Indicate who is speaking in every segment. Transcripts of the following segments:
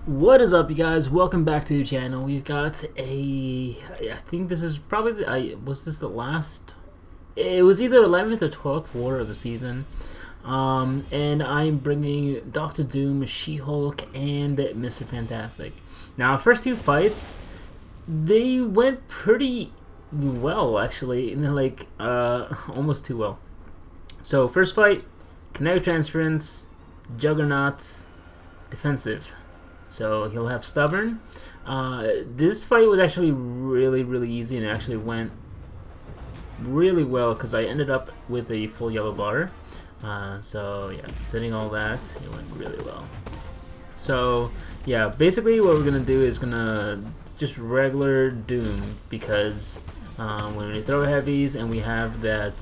Speaker 1: What is up, you guys? Welcome back to the channel. We've got I think this is probably was this the last? It was either 11th or 12th war of the season. And I'm bringing Doctor Doom, She-Hulk, and Mr. Fantastic. Now, our first two fights, they went pretty well, actually, and like almost too well. So, first fight, kinetic transference, Juggernaut, defensive. So he'll have stubborn. This fight was actually really easy, and it actually went really well because I ended up with a full yellow bar. So yeah, setting all that, it went really well. So yeah, basically what we're gonna do is gonna just regular Doom, because when we throw heavies and we have that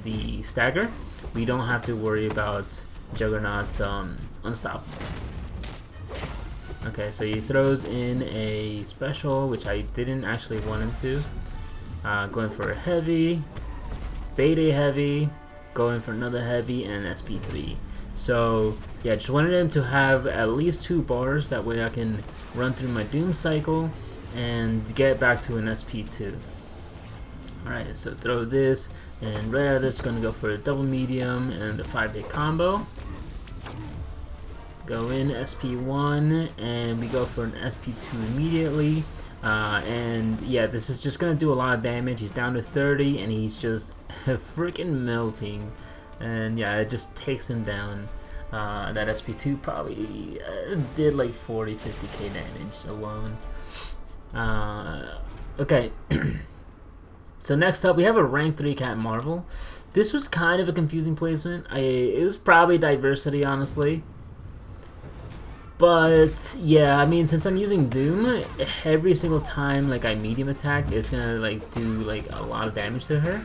Speaker 1: the stagger, we don't have to worry about Juggernaut's unstoppable. Okay, so he throws in a special, which I didn't actually want him to. Going for a heavy, bait a heavy, going for another heavy, and an SP3. So, yeah, just wanted him to have at least 2 bars, that way I can run through my Doom cycle and get back to an SP2. Alright, so throw this, and right out of this, going to go for a double medium and a 5-hit combo. Go in SP1, and we go for an SP2 immediately. And yeah, this is just gonna do a lot of damage. He's down to 30, and he's just freaking melting. And yeah, it just takes him down. That SP2 probably did like 40-50k damage alone. Okay. So next up, we have a rank 3 Cat Marvel. This was kind of a confusing placement. It was probably diversity, honestly. But yeah, I mean, since I'm using Doom, every single time like I medium attack, it's gonna like do like a lot of damage to her.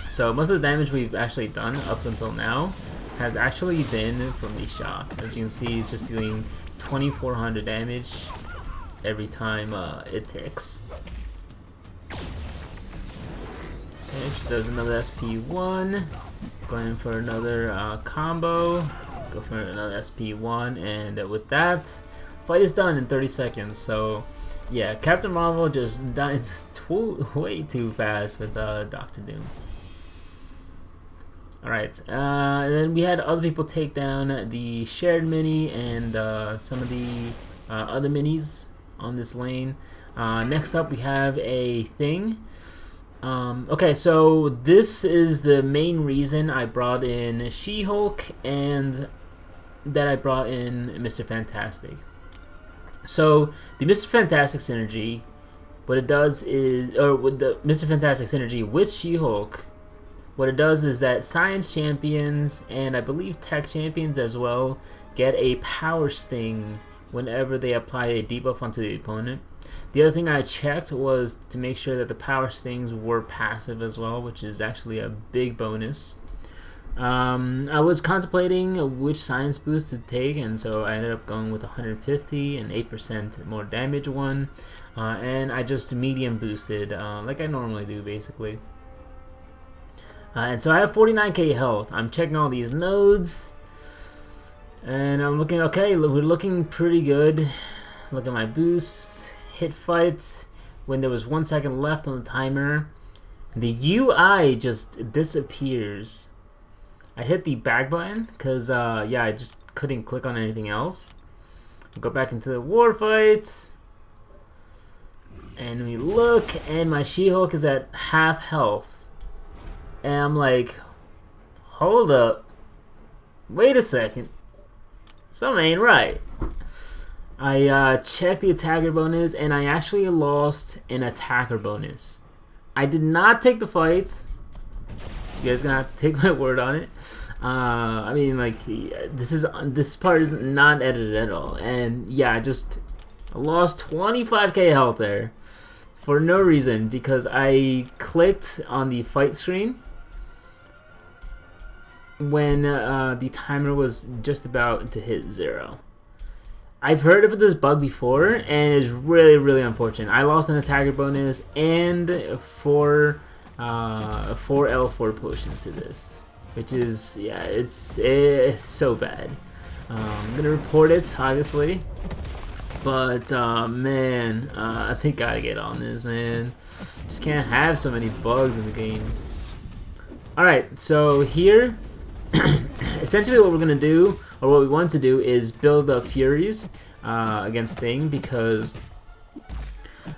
Speaker 1: So most of the damage we've actually done up until now has actually been from the shock. As you can see, it's just doing 2400 damage every time it ticks. Okay, she does another SP1, going for another combo. Go for another SP1, and with that, fight is done in 30 seconds. So yeah, Captain Marvel just dies way too fast with Doctor Doom. Alright, and then we had other people take down the shared mini and some of the other minis on this lane. Next up, we have a thing. Okay, so this is the main reason I brought in She-Hulk and that I brought in Mr. Fantastic. So the Mr. Fantastic synergy, what it does is, or with the Mr. Fantastic synergy with She-Hulk, what it does is that science champions and I believe tech champions as well get a power sting whenever they apply a debuff onto the opponent. The other thing I checked was to make sure that the power stings were passive as well, which is actually a big bonus. I was contemplating which science boost to take, and so I ended up going with 150 and 8% more damage one, and I just medium boosted like I normally do, basically. And so I have 49k health. I'm checking all these nodes, and I'm looking okay. We're looking pretty good. Look at my boosts, hit fights. When there was 1 second left on the timer, the UI just disappears. I hit the back button because yeah, I just couldn't click on anything else. Go back into the war fights, and we look, and my She-Hulk is at half health, and I'm like, hold up, wait a second, something ain't right. I checked the attacker bonus, and I actually lost an attacker bonus. I did not take the fight. You guys gonna have to take my word on it. I mean, like, this part is not edited at all, and yeah, I just lost 25k health there for no reason, because I clicked on the fight screen when the timer was just about to hit 0. I've heard of this bug before, and it's really unfortunate. I lost an attacker bonus and 4 L4 potions to this, which is, yeah, it's so bad. I'm gonna report it, obviously. But man, I think I gotta get on this, man. Just can't have so many bugs in the game. Alright, so here, essentially what we're gonna do, or what we want to do, is build up Furies against Thing, because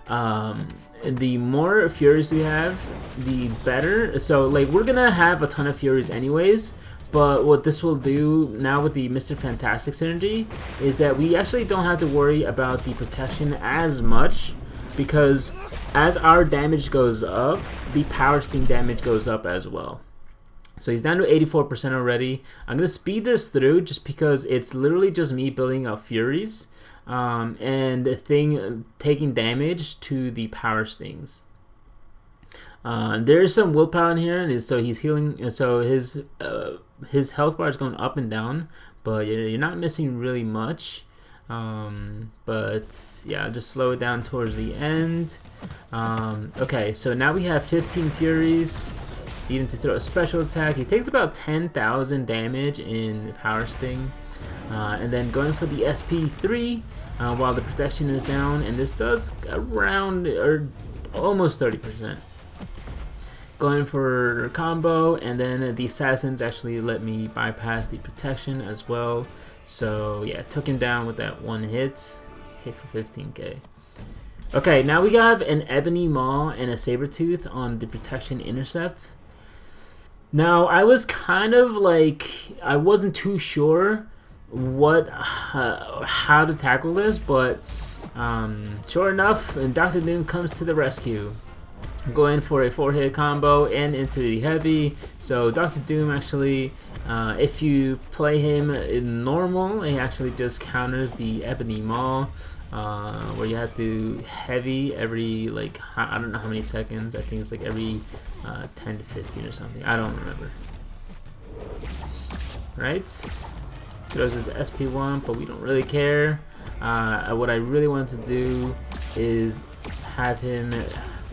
Speaker 1: the more Furies we have, the better. So like, we're gonna have a ton of Furies anyways, but what this will do now with the Mr. Fantastic synergy is that we actually don't have to worry about the protection as much, because as our damage goes up, the Power Sting damage goes up as well. So he's down to 84% already. I'm going to speed this through just because it's literally just me building up Furies and the Thing taking damage to the Power Stings. There's some willpower in here, and so he's healing, and so his health bar is going up and down, but you're not missing really much. But yeah, just slow it down towards the end. Okay, so now we have 15 Furies. Need him to throw a special attack. He takes about 10,000 damage in Power Sting. And then going for the SP3 while the protection is down, and this does around or almost 30%. Going for combo, and then the assassins actually let me bypass the protection as well. So yeah, took him down with that one hit for 15k. Okay, now we have an Ebony Maw and a Sabretooth on the protection intercept. Now I was kind of like, I wasn't too sure what how to tackle this, but sure enough, and Dr. Doom comes to the rescue. Going for a 4-hit combo and into the heavy. So Dr. Doom actually, if you play him in normal, he actually just counters the Ebony Maw, where you have to heavy every, like, I don't know how many seconds. I think it's like every 10 to 15 or something. I don't remember. Right? Throws his SP1, but we don't really care. What I really want to do is have him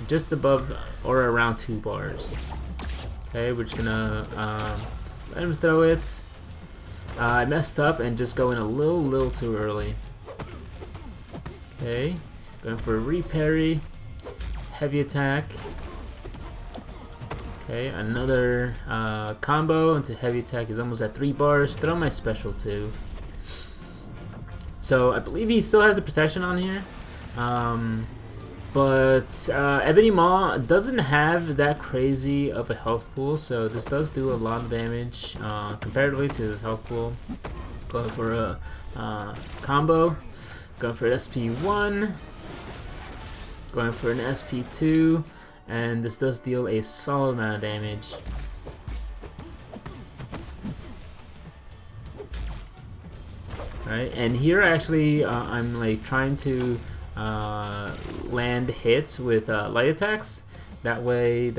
Speaker 1: just above or around 2 bars. Okay, we're just gonna let him throw it. I messed up and just going a little too early. Okay, going for a reparry, heavy attack. Okay, another combo into heavy attack. He's almost at 3 bars. Throw my special too. So I believe he still has the protection on here. But Ebony Maw doesn't have that crazy of a health pool, so this does do a lot of damage comparatively to his health pool. Going for a combo, going for an SP1, going for an SP2, and this does deal a solid amount of damage. Right, and here actually I'm like trying to land hits with light attacks. That way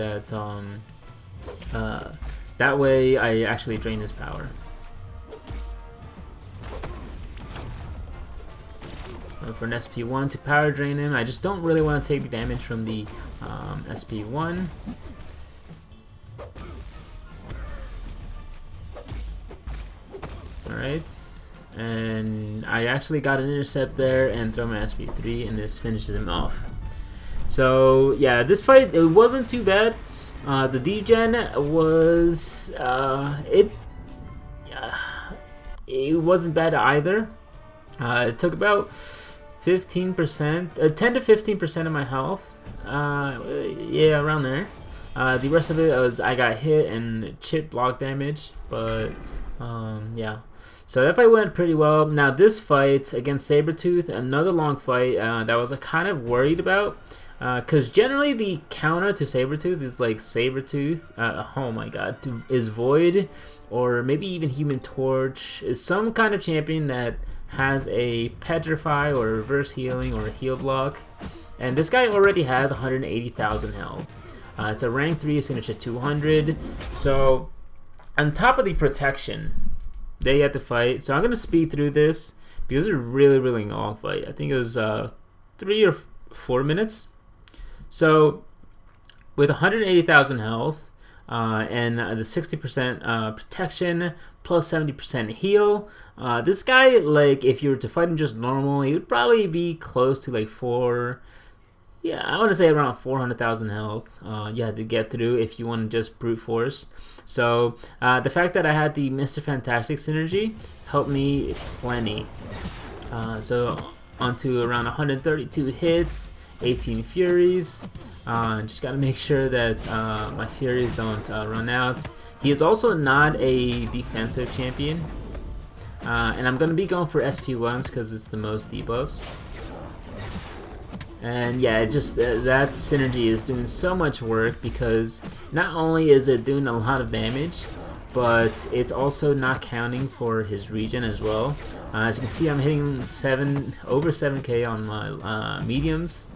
Speaker 1: I actually drain his power. For an SP1 to power drain him. I just don't really want to take the damage from the SP1. Alright. And I actually got an intercept there and throw my SP3, and this finishes him off. So yeah, this fight, it wasn't too bad. The degen was it wasn't bad either. It took about 15%, 10 to 15% of my health. Yeah, around there. The rest of it was I got hit and chip block damage, but yeah. So that fight went pretty well. Now this fight against Sabretooth, another long fight that I was kind of worried about. Because generally the counter to Sabretooth is like Sabretooth, oh my god, is Void, or maybe even Human Torch, is some kind of champion that has a Petrify or reverse healing or a heal block. And this guy already has 180,000 health. It's a rank 3 signature 200. So on top of the protection, they had to fight. So I'm going to speed through this because it's a really long fight. I think it was 3 or 4 minutes. So with 180,000 health and the 60% protection plus 70% heal. This guy, like, if you were to fight him just normal, he would probably be close to like yeah, I want to say around 400,000 health. You had to get through if you want to just brute force. So the fact that I had the Mr. Fantastic synergy helped me plenty. So onto around 132 hits, 18 furies. Just got to make sure that my furies don't run out. He is also not a defensive champion. And I'm going to be going for SP1s because it's the most debuffs. And yeah, just that synergy is doing so much work because not only is it doing a lot of damage, but it's also not counting for his regen as well. As you can see, I'm hitting over 7k on my mediums.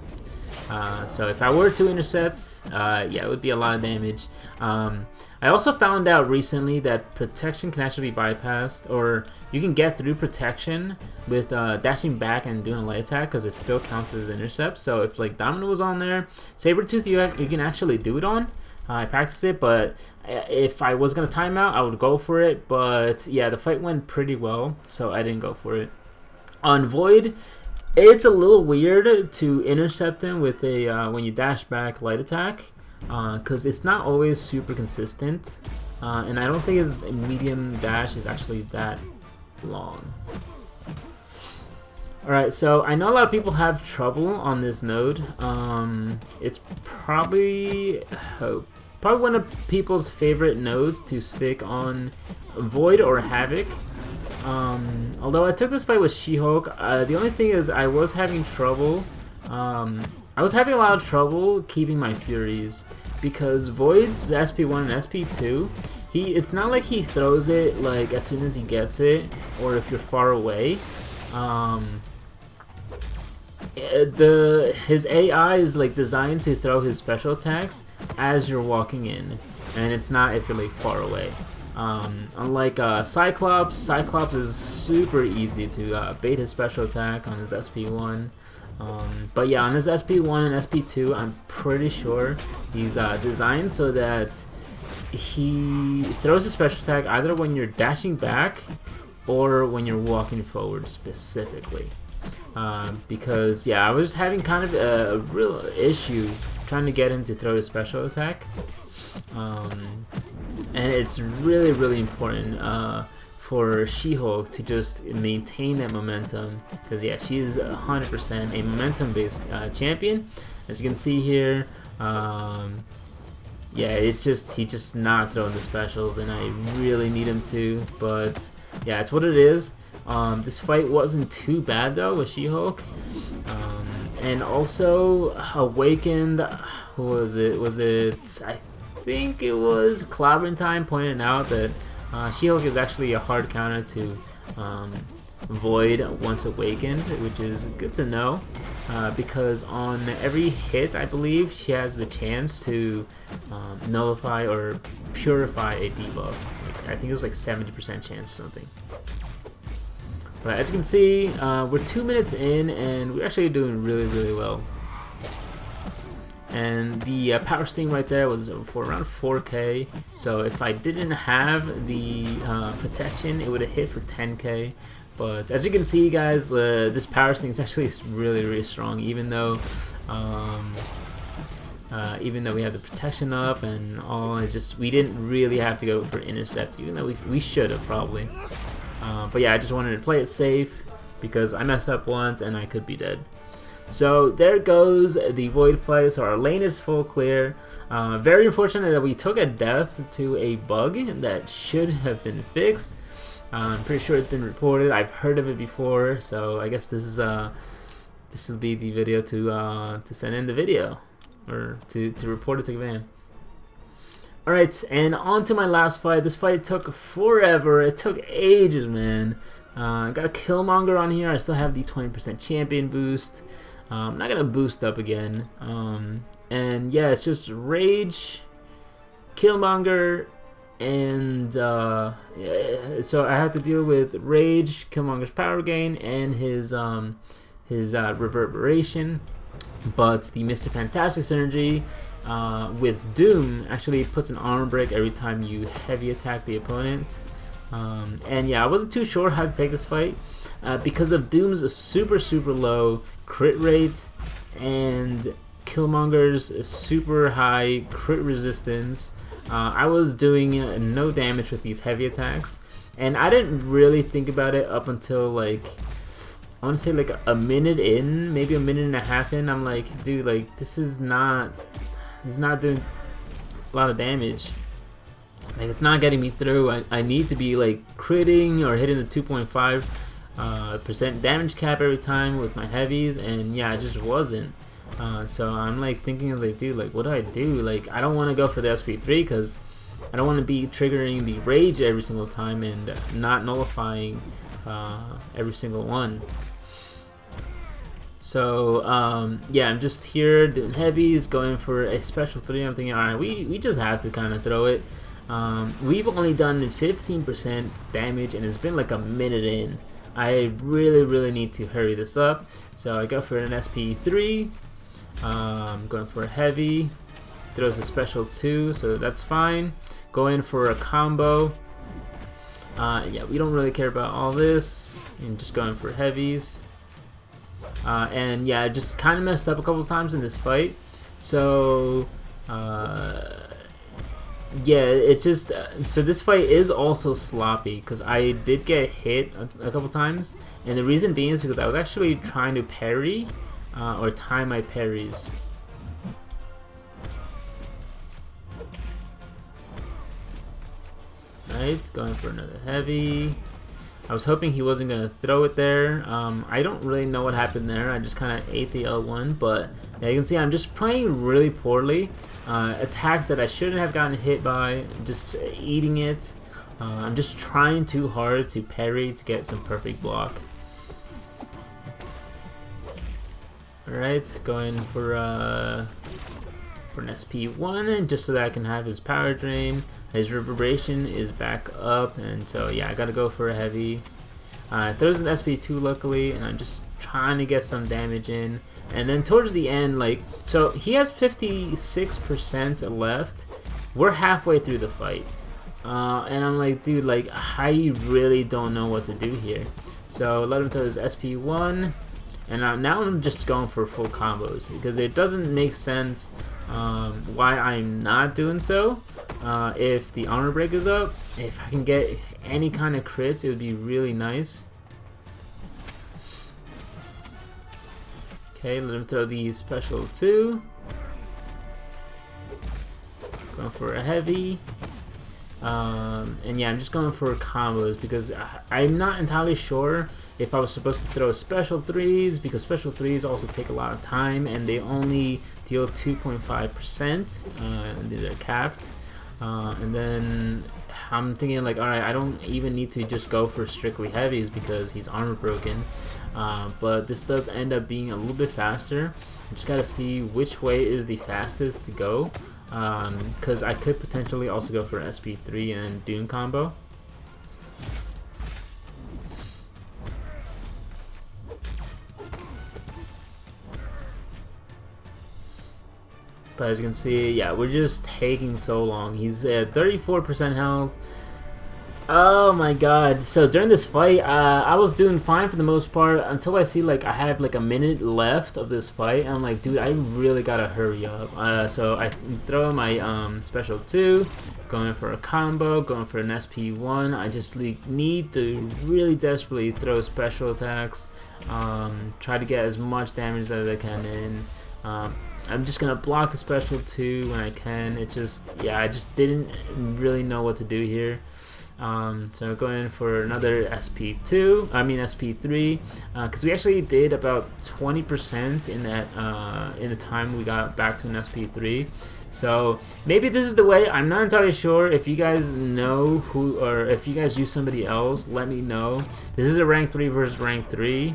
Speaker 1: So if I were to intercept, yeah, it would be a lot of damage. I also found out recently that protection can actually be bypassed, or you can get through protection with dashing back and doing a light attack because it still counts as intercept. So if like Domino was on there, Sabretooth you can actually do it on. I practiced it, but if I was going to time out, I would go for it. But yeah, the fight went pretty well, so I didn't go for it. On Void, it's a little weird to intercept him with a when you dash back light attack, because it's not always super consistent, and I don't think his medium dash is actually that long. Alright, so I know a lot of people have trouble on this node. It's probably one of people's favorite nodes to stick on Void or Havoc. Although I took this fight with She-Hulk, the only thing is I was having trouble. I was having a lot of trouble keeping my Furies because Void's SP1 and SP2, it's not like he throws it like as soon as he gets it or if you're far away. His AI is like designed to throw his special attacks as you're walking in, and it's not if you're like far away. Unlike Cyclops is super easy to bait his special attack on his SP1. But yeah, on his SP1 and SP2, I'm pretty sure he's designed so that he throws his special attack either when you're dashing back or when you're walking forward specifically. Because yeah, I was having kind of a real issue trying to get him to throw his special attack. And it's really, really important for She-Hulk to just maintain that momentum, because yeah, she is 100% a momentum-based champion. As you can see here, yeah, he's just not throwing the specials, and I really need him to. But yeah, it's what it is. This fight wasn't too bad though with She-Hulk, and also Awakened. Who was it? I think it was Clobbering pointed out that She-Hulk is actually a hard counter to Void once awakened, which is good to know, because on every hit, I believe, she has the chance to nullify or purify a debuff. Like, I think it was like 70% chance or something. But as you can see, we're 2 minutes in, and we're actually doing really, really well. And the power sting right there was for around 4k. So if I didn't have the protection, it would have hit for 10k. But as you can see, guys, this power sting is actually really, really strong. Even though we have the protection up and all, we didn't really have to go for intercept, even though we should have probably. But yeah, I just wanted to play it safe because I messed up once and I could be dead. So there goes the Void fight. So our lane is full clear. Very unfortunate that we took a death to a bug that should have been fixed. I'm pretty sure it's been reported. I've heard of it before, so I guess this will be the video to send in the video, or to report it to Van. Alright, and on to my last fight. This fight took forever. It took ages, man. Got a Killmonger on here. I still have the 20% champion boost. I'm not going to boost up again. And yeah, it's just Rage, Killmonger, and yeah, so I have to deal with Rage, Killmonger's power gain, and his reverberation. But the Mr. Fantastic synergy with Doom actually puts an armor break every time you heavy attack the opponent. And yeah, I wasn't too sure how to take this fight because of Doom's super low crit rate and Killmonger's super high crit resistance. I was doing no damage with these heavy attacks, and I didn't really think about it up until like, I want to say like a minute in, maybe a minute and a half in. I'm like, dude, like he's not doing a lot of damage. Like, it's not getting me through. I need to be like critting or hitting the 2.5% damage cap every time with my heavies, and yeah, I just wasn't. So I'm like thinking, I was like, dude, like what do I do? Like, I don't want to go for the SP3 because I don't want to be triggering the rage every single time and not nullifying every single one. So yeah, I'm just here doing heavies, going for a special 3. I'm thinking, alright, we just have to kind of throw it. We've only done 15% damage and it's been like a minute in. I really need to hurry this up. So I go for an SP3, going for a heavy, throws a special 2, so that's fine. Go in for a combo. Yeah, we don't really care about all this, and just going for heavies. And yeah, I just kind of messed up a couple times in this fight. So yeah, it's just so this fight is also sloppy because I did get hit a couple times, and the reason being is because I was actually trying to parry or time my parries. Nice, going for another heavy. I was hoping he wasn't going to throw it there. I don't really know what happened there. I just kind of ate the L1, but yeah, you can see I'm just playing really poorly. Attacks that I shouldn't have gotten hit by, just eating it. I'm just trying too hard to parry to get some perfect block. Alright, going for an SP1, just so that I can have his power drain. His reverberation is back up, and so yeah, I gotta go for a heavy. Throws an SP2 luckily, and I'm just trying to get some damage in. And then towards the end, like, so he has 56% left. We're halfway through the fight, and I'm like, dude, like I really don't know what to do here. So let him throw his SP1, and now I'm just going for full combos because it doesn't make sense why I'm not doing so. If the armor break is up, if I can get any kind of crits, it would be really nice. Okay, let him throw the special 2. Going for a heavy. And yeah, I'm just going for combos because I'm not entirely sure if I was supposed to throw special 3s, because special 3s also take a lot of time and they only deal 2.5%, and they're capped. And then I'm thinking like, alright, I don't even need to just go for strictly heavies because he's armor broken. But this does end up being a little bit faster. I just gotta see which way is the fastest to go, because I could potentially also go for SP3 and Doom combo. But as you can see, yeah, we're just taking so long. He's at 34% health. Oh my god. So during this fight, I was doing fine for the most part until I see like I have like a minute left of this fight. And I'm like, dude, I really gotta hurry up. So I throw my special 2, going for a combo, going for an SP1. I just need to really desperately throw special attacks. Try to get as much damage as I can in. I'm just gonna block the special 2 when I can. It just, yeah, I just didn't really know what to do here. So going for another SP3, because we actually did about 20% in that in the time we got back to an SP3. So maybe this is the way. I'm not entirely sure. If you guys know who, or if you guys use somebody else, let me know. This is a rank 3 versus rank 3,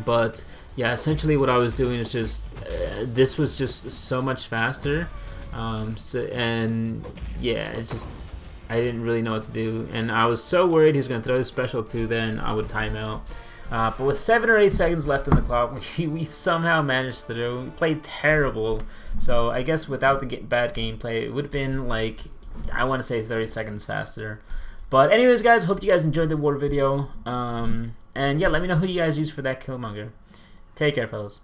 Speaker 1: but yeah, essentially what I was doing is just this was just so much faster. And yeah, it's just, I didn't really know what to do, and I was so worried he was going to throw his special 2, then I would time out. But with 7 or 8 seconds left on the clock, we somehow managed to do. We played terrible, so I guess without the bad gameplay, it would have been like, I want to say 30 seconds faster. But anyways, guys, hope you guys enjoyed the war video. And yeah, let me know who you guys use for that Killmonger. Take care, fellas.